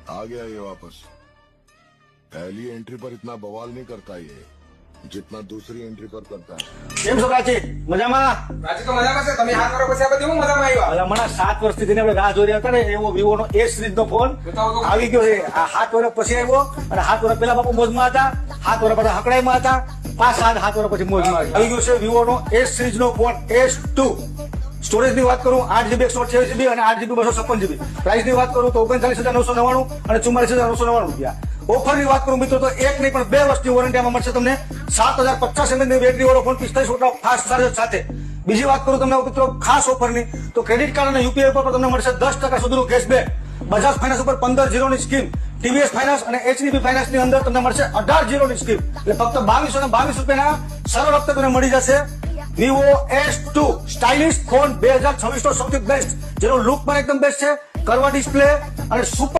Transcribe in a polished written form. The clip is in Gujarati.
आ गया ये वापस। पहली एंट्री पर इतना बवाल नहीं करता ये जितना दूसरी एंट्री पर करता है। કેમ છો પ્રાચી? મજામાં? રાજી તો મજામાં છે. તમે હાથ કરો પછી આ બધી હું મજામાં આવ્યા. અલા મને 7 વર્ષથી તેને આપણે રાહ જોઈ રહ્યા હતા ને એવો વિવો નો એ સિરીઝ નો ફોન આવી ગયો છે. આ 7 વર્ષ પછી આવ્યો અને 7 વર્ષ પહેલા બાપુ મોજમાં હતા, 7 વર્ષ પહેલા હકડાઈમાં હતા, 5-7 વર્ષ પછી મોજમાં આવી ગયો છે વિવો નો એ સિરીઝ નો ફોન S2. સ્ટોરેજ ની વાત કરું 8GB 128GB અને 8GB 256GB. પ્રાઇસ ની વાત કરું તો 39,999 અને 44,999 રૂપિયા. ઓફર ની વાત કરું મિત્રો તો એક નહીં પણ 2 વર્ષની વોરંટી આમાં મળશે તમને. 7050 mAh ની બેટરી વાળો ફોન 45 વોટના ફાસ્ટ ચાર્જર સાથે. બીજી વાત કરું તમને મિત્રો ખાસ ઓફર ની તો ક્રેડિટ કાર્ડ અને યુપીઆઈ પર તમને મળશે 10% સુધીનું કેશબેક. બજાજ ફાઇનાન્સ ઉપર 15 ની સ્કીમ, ટીવીએસ ફાઇનાન્સ અને એચડીબી ફાઇનાન્સ ની અંદર તમને મળશે 18 ની સ્કીમ. એટલે ફક્ત 2222 રૂપિયાના સરળ હપ્તે તમને મળી જશે વિવો S2 સ્ટાઇલિશ ફોન 2026 નો સૌથી બેસ્ટ, જેનો લુક પણ એકદમ બેસ્ટ છે, કર્વ ડિસ્પ્લે અને સુપર